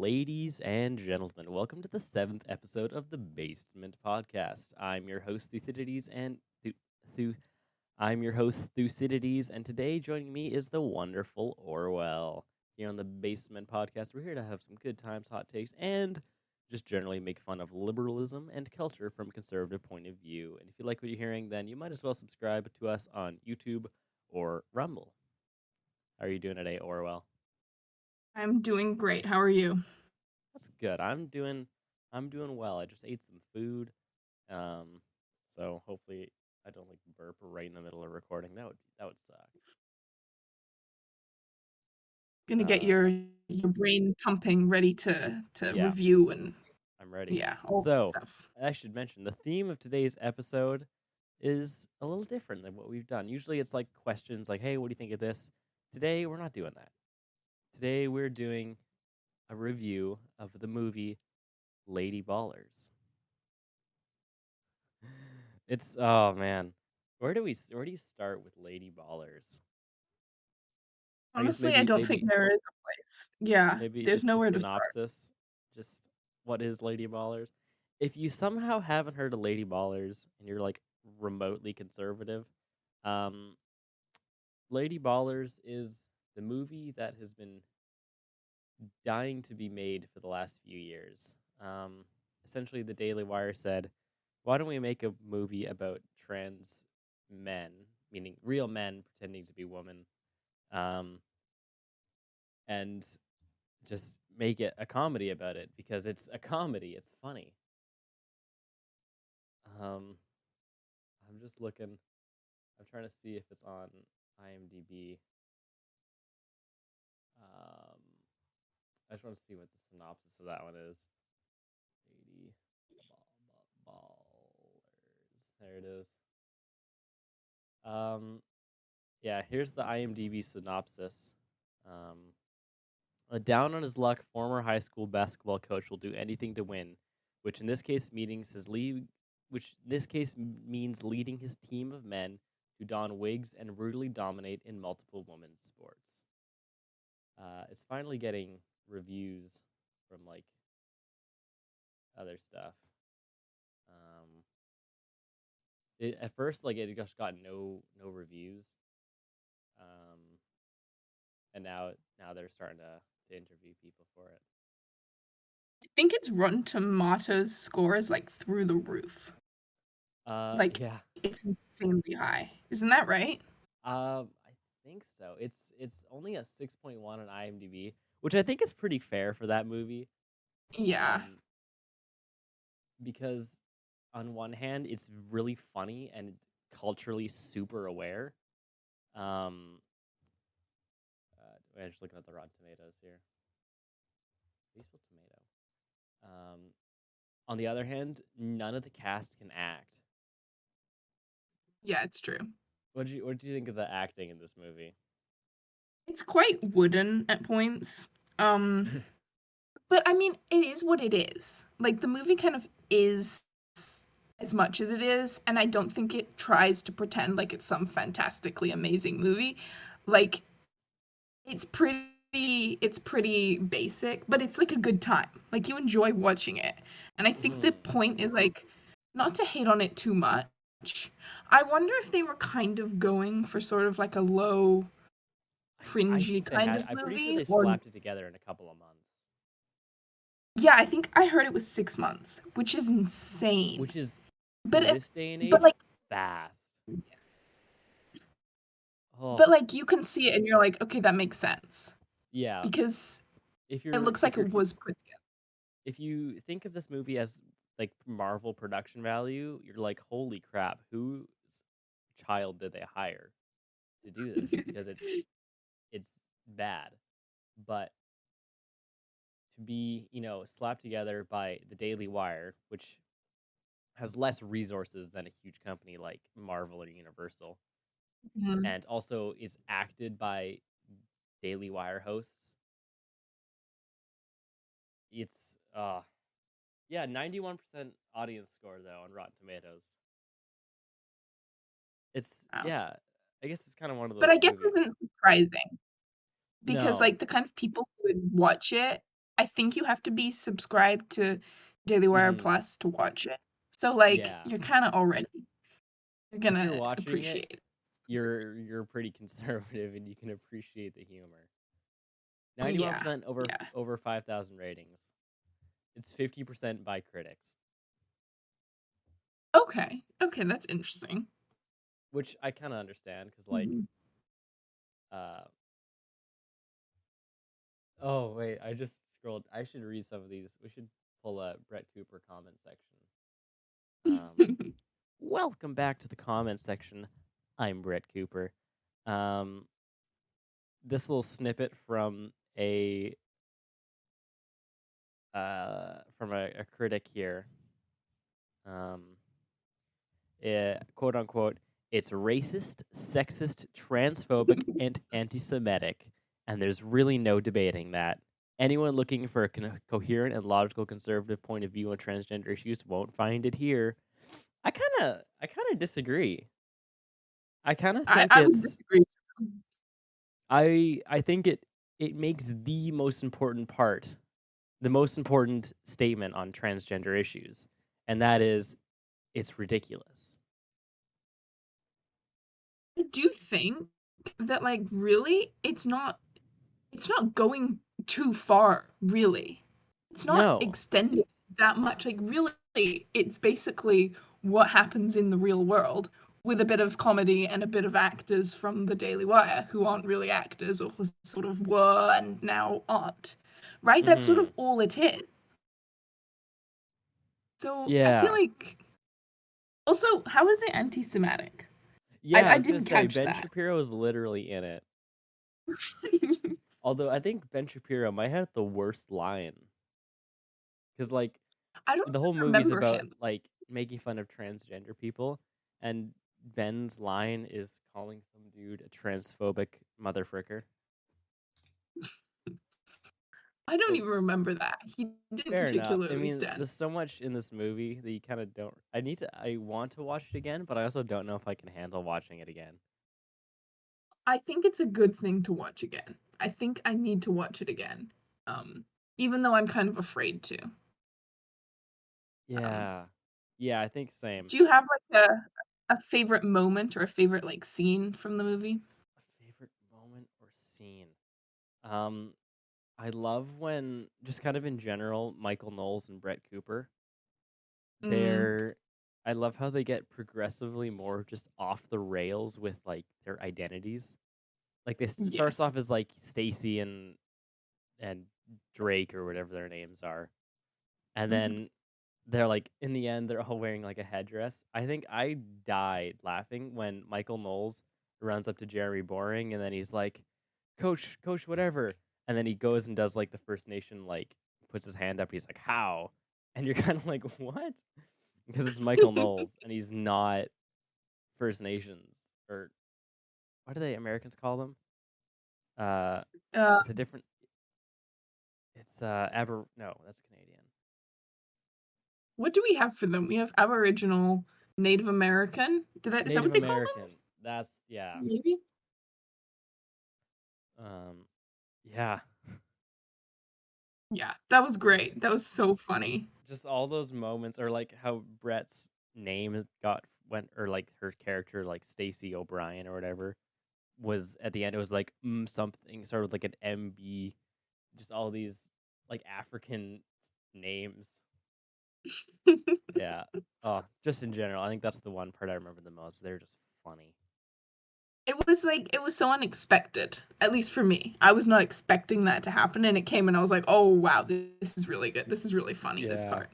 Ladies and gentlemen, welcome to the seventh episode of the Basement Podcast. I'm your host Thucydides, and Thu- I'm your host Thucydides, and today joining me is the wonderful Orwell. Here on the Basement Podcast, we're here to have some good times, hot takes, and just generally make fun of liberalism and culture from a conservative point of view. And if you like what you're hearing, then you might as well subscribe to us on YouTube or Rumble. How are you doing today, Orwell? I'm doing great. How are you? That's good. I'm doing well. I just ate some food. Um so hopefully I don't like burp right in the middle of recording. That would suck. Gonna get Uh your brain pumping, ready to yeah, review and I'm ready. yeah, all that So, stuff. I should mention the theme of today's episode is a little different than what we've done. Usually it's like questions like, "Hey, what do you think of this?" Today we're not doing that. Today we're doing a review of the movie Lady Ballers. It's oh man. Where do you start with Lady Ballers? I guess Honestly, I don't think there is a place. Yeah, maybe there's just the nowhere to start. synopsis. Just what is Lady Ballers? If you somehow haven't heard of Lady Ballers and you're like remotely conservative, um, Lady Ballers is the movie that has been dying to be made for the last few years. Essentially, the Daily Wire said, "Why don't we make a movie about trans men, meaning real men pretending to be women, um, and just make it a comedy about it because it's a comedy. It's funny." Um, I'm just looking. I'm trying to see if it's on IMDb. Um, I just want to see what the synopsis of that one is. Lady Ballers. There it is. Um, yeah, here's the IMDb synopsis. Um, a down on his luck former high school basketball coach will do anything to win, which in this case meetings his lead, which in this case means leading his team of men to don wigs and brutally dominate in multiple women's sports. It's finally getting reviews from like other stuff. Um, at first, like it just got no reviews, um, and now they're starting to interview people for it. I think its Rotten Tomatoes score is like through the roof. Like Yeah. it's insanely high. Isn't that right? I think so. It's only a 6.1 on IMDb, which I think is pretty fair for that movie. Yeah. Um, because on one hand, it's really funny and culturally super aware. Um, I'm just looking at the Rotten Tomatoes here. Baseball tomato. On the other hand, none of the cast can act. Yeah, it's true. What do you think of the acting in this movie? It's quite wooden at points. Um But I mean, it is what it is. Like the movie kind of is as much as it is, and I don't think it tries to pretend like it's some fantastically amazing movie. Like it's pretty basic, but it's like a good time. Like you enjoy watching it. And I think the Hmm. point is like not to hate on it too much. I wonder if they were kind of going for sort of like a low I cringy think they kind had. of I'm pretty sure movie they or slapped it together in a couple of months, yeah, I think I heard it was 6 months, which is insane. which is But in it, this day and but age like, fast. Oh, but like you can see it and you're like, okay, that makes sense yeah. because If it you're looks if like you're it was put together. if you think of this movie as like Marvel production value, you're like, holy crap, whose child did they hire to do this? Because it's bad. But to be, slapped together by the Daily Wire, which has less resources than a huge company like Marvel or Universal, Mhm. and also is acted by Daily Wire hosts. It's yeah, 91% audience score though on Rotten Tomatoes. It's Wow. yeah, I guess it's kind of one of But those I guess movies. isn't surprising because No, like the kind of people who would watch it I think you have to be subscribed to Daily Wire Hmm. Plus to watch it. So like Yeah. you're kind of already you're If you're gonna watching it, appreciate it. you're pretty conservative and you can appreciate the humor. Yeah, 91% yeah. over 5,000 ratings. It's 50% by critics, Okay, okay, that's interesting. which I kind of understand because like Mhm. uh oh wait, I just scrolled. I should read some of these. We should pull a Brett Cooper comment section. Welcome back to the comment section. I'm Brett Cooper. Um, this little snippet from a critic here. Um, quote unquote, it's racist, sexist, transphobic, and anti-Semitic, and there's really no debating that. Anyone looking for a coherent and logical conservative point of view on transgender issues won't find it here. I kind of disagree. I kind of think I would it's disagree. I think it makes the most important part, the most important statement on transgender issues, and that is it's ridiculous. I do think that like really it's not going too far, really. It's not No. extending that much. Like really it's basically what happens in the real world with a bit of comedy and a bit of actors from the Daily Wire who aren't really actors or who sort of were and now aren't. Right? That's sort Mhm. of all it is. So I feel Yeah. like also, how is it anti-Semitic? Yeah, I I was gonna didn't say catch Ben that. Shapiro is literally in it. Although I think Ben Shapiro might have the worst line because like I don't the whole movie's remember about him. like making fun of transgender people, and Ben's line is calling some dude a transphobic motherfricker. I don't even Because remember that. He didn't fair enough. I particularly mean, stand. there's so much in this movie that you kind of don't. I want to watch it again, but I also don't know if I can handle watching it again. I think it's a good thing to watch again. I think I need to watch it again. Um, Even though I'm kind of afraid to. Um, Yeah, yeah, I think same. do you have like a favorite moment or a favorite like scene from the movie? A favorite moment or scene? Um, I love when just kind of in general, Michael Knowles and Brett Cooper. Mm, They're I love how they get progressively more just off the rails with like their identities. Like they starts yes. off as like Stacy and Drake or whatever their names are, and Mhm. then they're like in the end they're all wearing like a headdress. I think I died laughing when Michael Knowles runs up to Jeremy Boring and then he's like, Coach, whatever," and then he goes and does like the First Nation like puts his hand up. He's like, "How?" And you're kind of like, "What?" Because it's Michael Knowles and he's not First Nations or what do they Americans call them? Uh, uh, it's a different. It's no, that's Canadian. what do we have for them? We have Aboriginal, Native American. Is that Native what they call American. That's yeah. them? Maybe. Um, yeah. Yeah, that was Just great. That was so funny. just all those moments, or like how Brett's name got went, or like her character, like Stacy O'Brien or whatever, was at the end. It was like something, sort of like an MB. Just all these like African names. Yeah. Oh, just in general, I think that's the one part I remember the most. They're just funny. It was so unexpected, at least for me. I was not expecting that to happen, and it came, and I was like, "Oh wow, this is really good. This is really funny. This Yeah. part."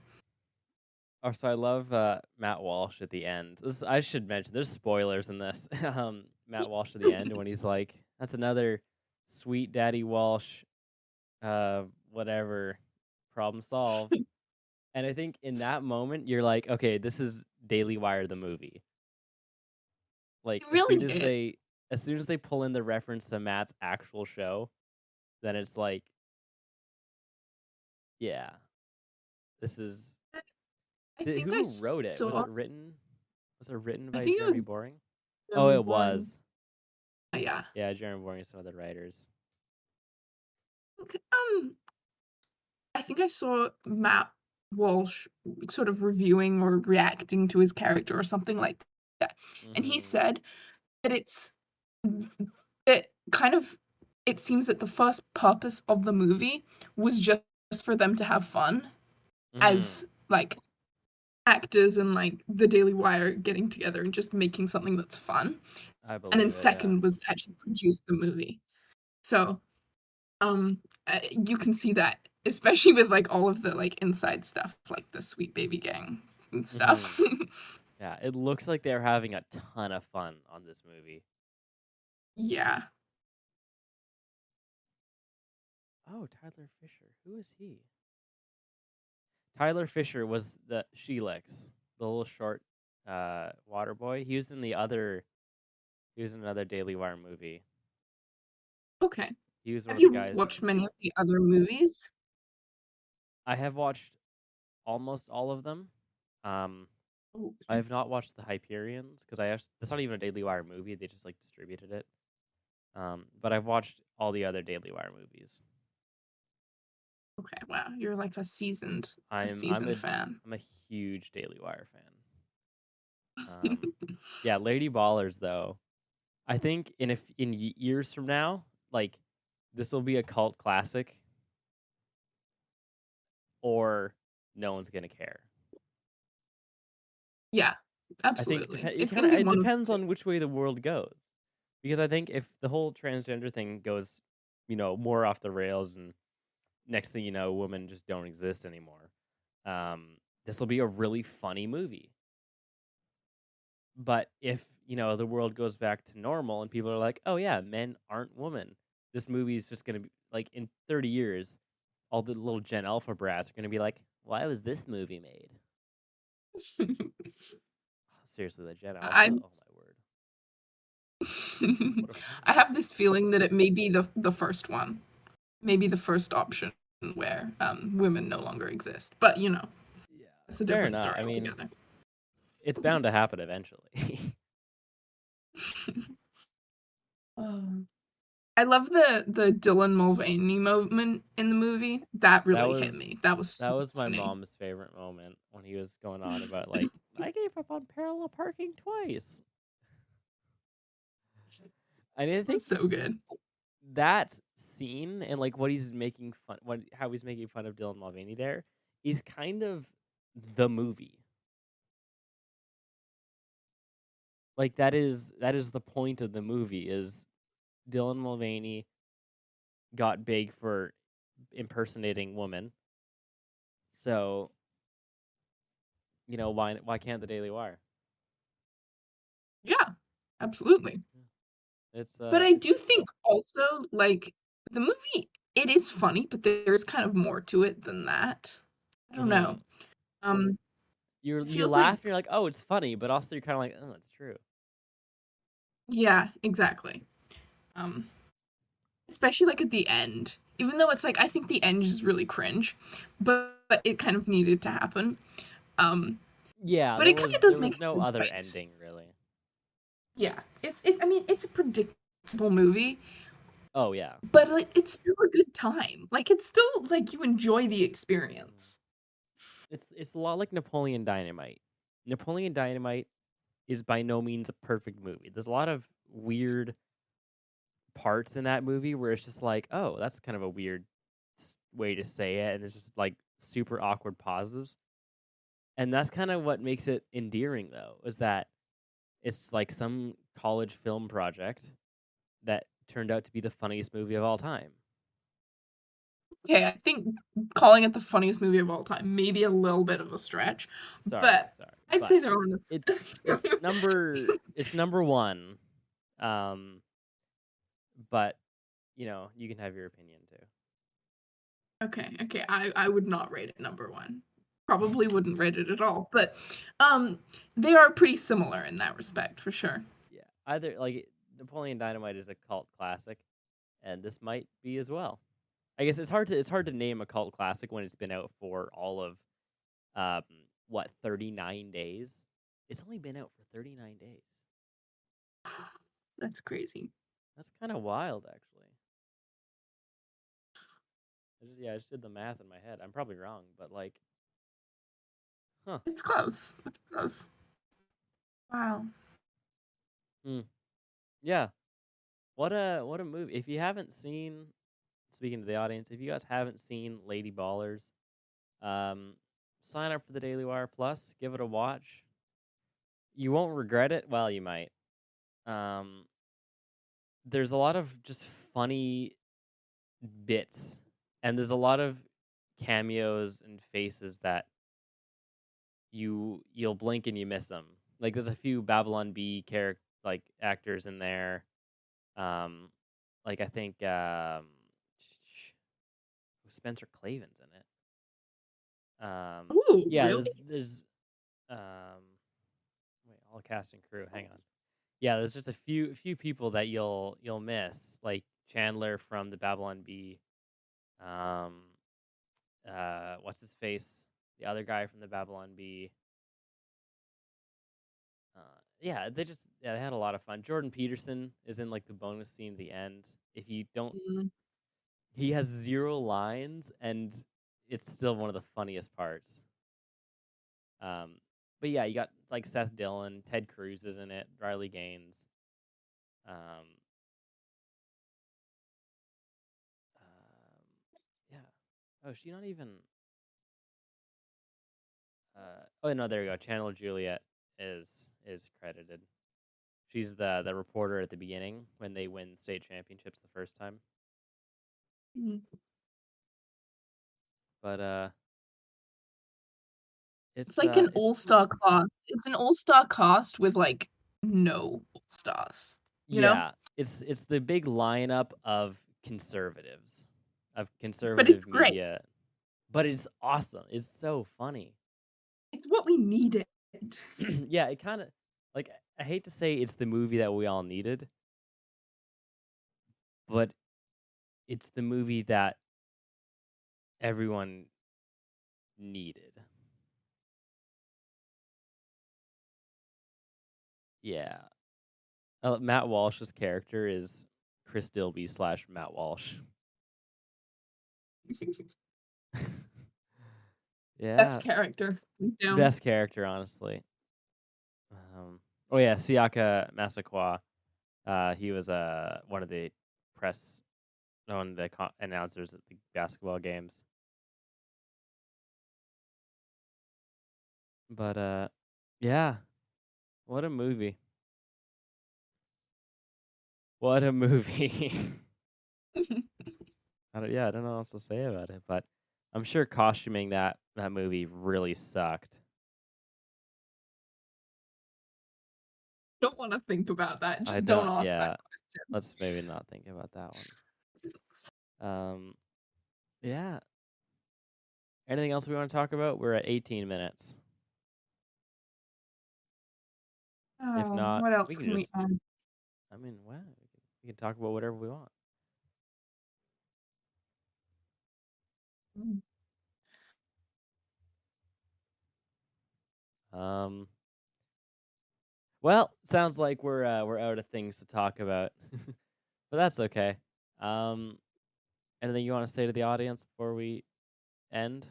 Oh, so I love Matt Walsh at the end. This I should mention. There's spoilers in this. Matt Walsh at the end when he's like, "That's another sweet Daddy Walsh, whatever, problem solved." And I think in that moment you're like, "Okay, this is Daily Wire the movie." Like It really did. as soon as they pull in the reference to Matt's actual show, then it's like, yeah, this is I think I who wrote it? saw. Was it written I by think it Jeremy was Boring? Oh, Jeremy it Boring. was. Yeah. Yeah, Jeremy Boring is one of the writers. Okay, I think I saw Matt Walsh sort of reviewing or reacting to his character or something like that, and he Mm-hmm. said that that kind of it seems that the first purpose of the movie was just for them to have fun Mm-hmm. as, like, actors and, like, the Daily Wire getting together and just making something that's fun, I and then believe it, yeah. second was to actually produce the movie. So, um, you can see that, especially with, like, all of the, like, inside stuff, like the Sweet Baby Gang and Mm-hmm. stuff. Yeah, it looks like they're having a ton of fun on this movie. Yeah. Oh, Tyler Fisher. Who is he? Tyler Fisher was the Sheelix, the little short water boy. He was in another Daily Wire movie. Okay. He was one Have of the you guys in watched many of the other movies? I have watched almost all of them. Um I Okay. have not watched the Hyperions because I actually, that's not even a Daily Wire movie. They just like distributed it. But I've watched all the other Daily Wire movies. Okay, wow, you're like a I'm I'm seasoned a fan. I'm a huge Daily Wire fan. Yeah, Lady Ballers though. I think in years from now, like this will be a cult classic, or no one's gonna care. Yeah, I think absolutely. It's gonna be it one of depends on which way the world goes, because I think if the whole transgender thing goes, more off the rails, and next thing you know, women just don't exist anymore, this will be a really funny movie. But if the world goes back to normal and people are like, oh yeah, men aren't women, this movie is just gonna be like in 30 years, all the little Gen Alpha brats are gonna be like, why was this movie made? Seriously, the Gen Alpha? I'm Oh my word. What have I they have done? this feeling that it may be the first one. Maybe the first option where, women no longer exist, but, Yeah, it's a fair different enough. story I mean, altogether. it's bound to happen eventually. Um, I love the Dylan Mulvaney moment in the movie. That that really hit was me. That was that so was my funny. mom's favorite moment when he was going on about like, I gave up on parallel parking twice. And I think That's so good. that scene and like what he's making fun, how he's making fun of Dylan Mulvaney there, is kind of the movie. Like that is the point of the movie, is Dylan Mulvaney got big for impersonating women. So, why can't the Daily Wire? Yeah, absolutely. It's But I do it's think also, like, the movie, it is funny, but there's kind of more to it than that. I don't know. mhm. Um, it You feels laugh and like you're like, "Oh, it's funny," but also you're kind of like, "Oh, it's true." yeah, exactly. Um, especially, like, at the end. Even though it's like I think the end is really cringe, but it kind of needed to happen. Um, Yeah, but it kind of there does make was no good other points. ending really. Yeah, I mean, it's a predictable movie, Oh yeah. but, like, it's still a good time. Like, it's still like you enjoy the Mhm. experience. It's a lot like Napoleon Dynamite. Napoleon Dynamite is by no means a perfect movie. There's a lot of weird parts in that movie where it's just like, "Oh, that's kind of a weird way to say it," and it's just like super awkward pauses. And that's kind of what makes it endearing though, is that it's like some college film project that turned out to be the funniest movie of all time. Okay, I think calling it the funniest movie of all time may be a little bit of a stretch, Sorry, but sorry. I'd But say they're on it's number 1. Um but you can have your opinion too. Okay, okay, I would not rate it number 1. Probably wouldn't rate it at all, but, they are pretty similar in that respect, for sure. Yeah. Either like Napoleon Dynamite is a cult classic, and this might be as well. I guess it's hard to name a cult classic when it's been out for all of um 39 days. It's only been out for 39 days. That's crazy. That's kind of wild actually. I just did the math in my head. I'm probably wrong, but like, huh? It's close. It's close. Wow. Hmm. Yeah. What a movie. If you haven't seen, speaking to the audience, if you guys haven't seen Lady Ballers, um, sign up for the Daily Wire Plus. Give it a watch. You won't regret it. Well, you might. Um, there's a lot of just funny bits, and there's a lot of cameos and faces that you'll blink and you miss them. Like there's a few Babylon B actors in there. Um, like I think Spencer Clavin's in it. Ooh, Yeah, really? there's wait, all cast and crew. Hang on. Yeah, there's just a few people that you'll miss, like Chandler from the Babylon B. Um, what's his face? The other guy from the Babylon B. Uh, they had a lot of fun. Jordan Peterson is in like the bonus scene at the end. If you don't, Mm. he has 0 lines, and it's still one of the funniest parts. Um, but yeah, you got like Seth Dillon, Ted Cruz is in it, Riley Gaines. Um, yeah. Oh, is she not even? Oh no, there you go. Chandler Juliet is credited. She's the reporter at the beginning when they win state championships the first time. Mm. But It's like an it's all-star cast. It's an all-star cast with like no stars. You know? yeah, it's the big lineup of conservatives, of But it's conservative great. media, but it's awesome. It's so funny. It's what we needed. Yeah, it kind of like I hate to say it's the movie that we all needed, but it's the movie that everyone needed. Yeah. Matt Walsh's character is Chris Dilby / Matt Walsh. Best Yeah, character. Hands down. best character, honestly. Um, oh yeah, Siaka Massaquoi. He was one of the press, one of the announcers at the basketball games. But yeah, what a movie! What a movie! I don't know what else to say about it, but I'm sure costuming that movie really sucked. Don't want to think about that. I Just don't don't. ask that Yeah, question. let's maybe not think about that one. Yeah. Anything else we want to talk about? We're at 18 minutes. If Oh, not, what we else can can we just. add? I mean, wow, we can talk about whatever we want. Mm. Um. Well, sounds like we're out of things to talk about, but that's okay. Um. Anything you want to say to the audience before we end?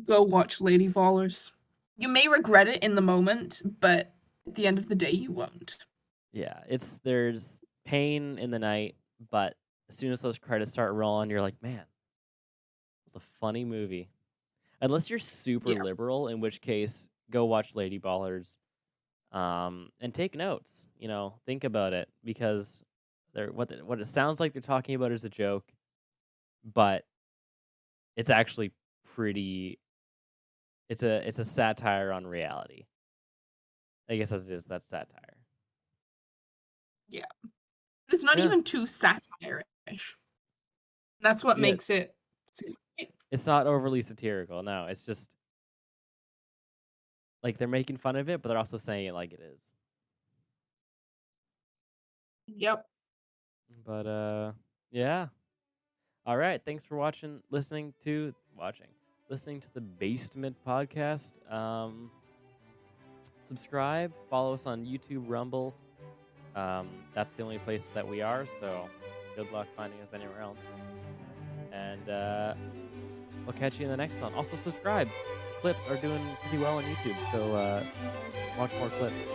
Go watch Lady Ballers. You may regret it in the moment, but at the end of the day, you won't. Yeah, there's pain in the night, but as soon as those credits start rolling, you're like, man, it's a funny movie. Unless you're super Yeah. liberal, in which case, go watch Lady Ballers. And take notes. Think about it because what it sounds like they're talking about is a joke, but it's actually pretty. It's a satire on reality. I guess that's satire. Yeah. It's not Yeah, even too satire-ish. That's what yeah. makes it. It's not overly satirical. No, it's just like they're making fun of it, but they're also saying it like it is. Yep. But yeah. All right. Thanks for listening to the Basement Podcast. Subscribe, follow us on YouTube, Rumble. That's the only place that we are, so good luck finding us anywhere else. And we'll catch you in the next one. Also, subscribe. Clips are doing pretty well on YouTube, so watch more clips.